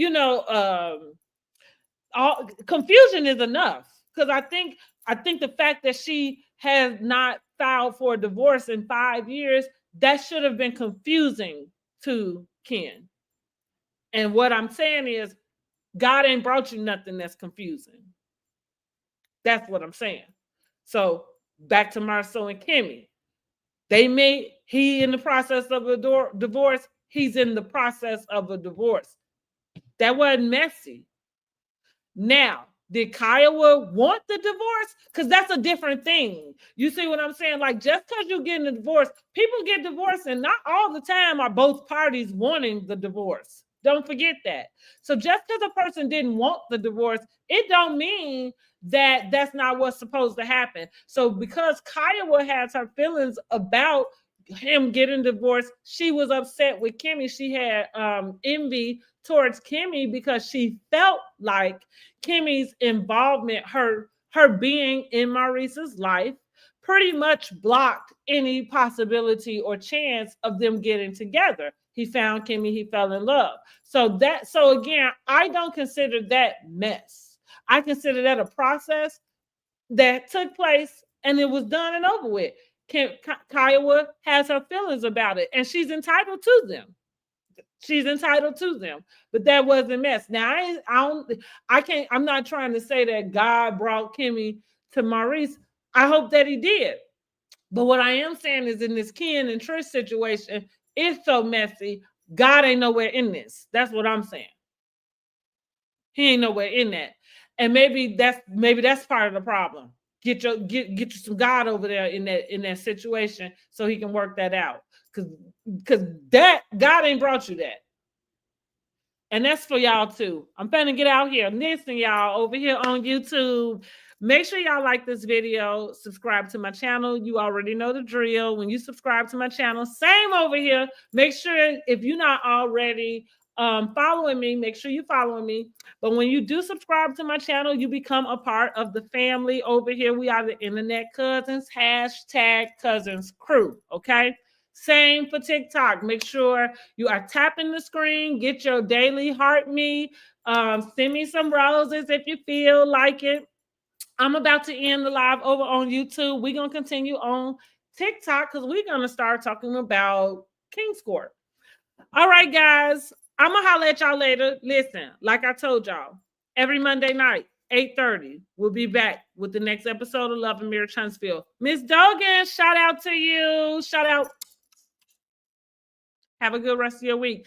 confusion is enough, because I think the fact that she has not filed for a divorce in 5 years, that should have been confusing to Ken. And what I'm saying is, God ain't brought you nothing that's confusing. That's what I'm saying. So back to Marceau and Kimmy. He in the process of a divorce. He's in the process of a divorce. That wasn't messy. Now, did Kiowa want the divorce? Because that's a different thing. You see what I'm saying? Like, just because you're getting a divorce, people get divorced, and not all the time are both parties wanting the divorce. Don't forget that. So just because a person didn't want the divorce, it don't mean that that's not what's supposed to happen. So because Kiowa has her feelings about him getting divorced, she was upset with Kimmy. She had envy towards Kimmy because she felt like Kimmy's involvement, her being in Maurice's life, pretty much blocked any possibility or chance of them getting together. He found Kimmy, he fell in love. So again, I don't consider that mess. I consider that a process that took place and it was done and over with. Kiowa has her feelings about it and she's entitled to them. She's entitled to them, but that wasn't mess. Now I can't. I'm not trying to say that God brought Kimmy to Maurice. I hope that he did. But what I am saying is, in this Ken and Trish situation, it's so messy. God ain't nowhere in this. That's what I'm saying. He ain't nowhere in that, and maybe that's part of the problem. Get you some God over there in that situation so he can work that out. Because that God ain't brought you that. And that's for y'all too. I'm finna get out here. Listen, y'all, over here on YouTube. Make sure y'all like this video. Subscribe to my channel. You already know the drill. When you subscribe to my channel, same over here. Make sure if you're not already following me, make sure you following me. But when you do subscribe to my channel, you become a part of the family over here. We are the Internet Cousins, #Cousins Crew. Okay. Same for TikTok. Make sure you are tapping the screen. Get your daily heart me. Send me some roses if you feel like it. I'm about to end the live over on YouTube. We're going to continue on TikTok because we're going to start talking about King's Court. All right, guys. I'm going to holler at y'all later. Listen, like I told y'all, every Monday night, 8:30, we'll be back with the next episode of Love and Mirror Huntsville. Miss Dogan, shout out to you. Shout out. Have a good rest of your week.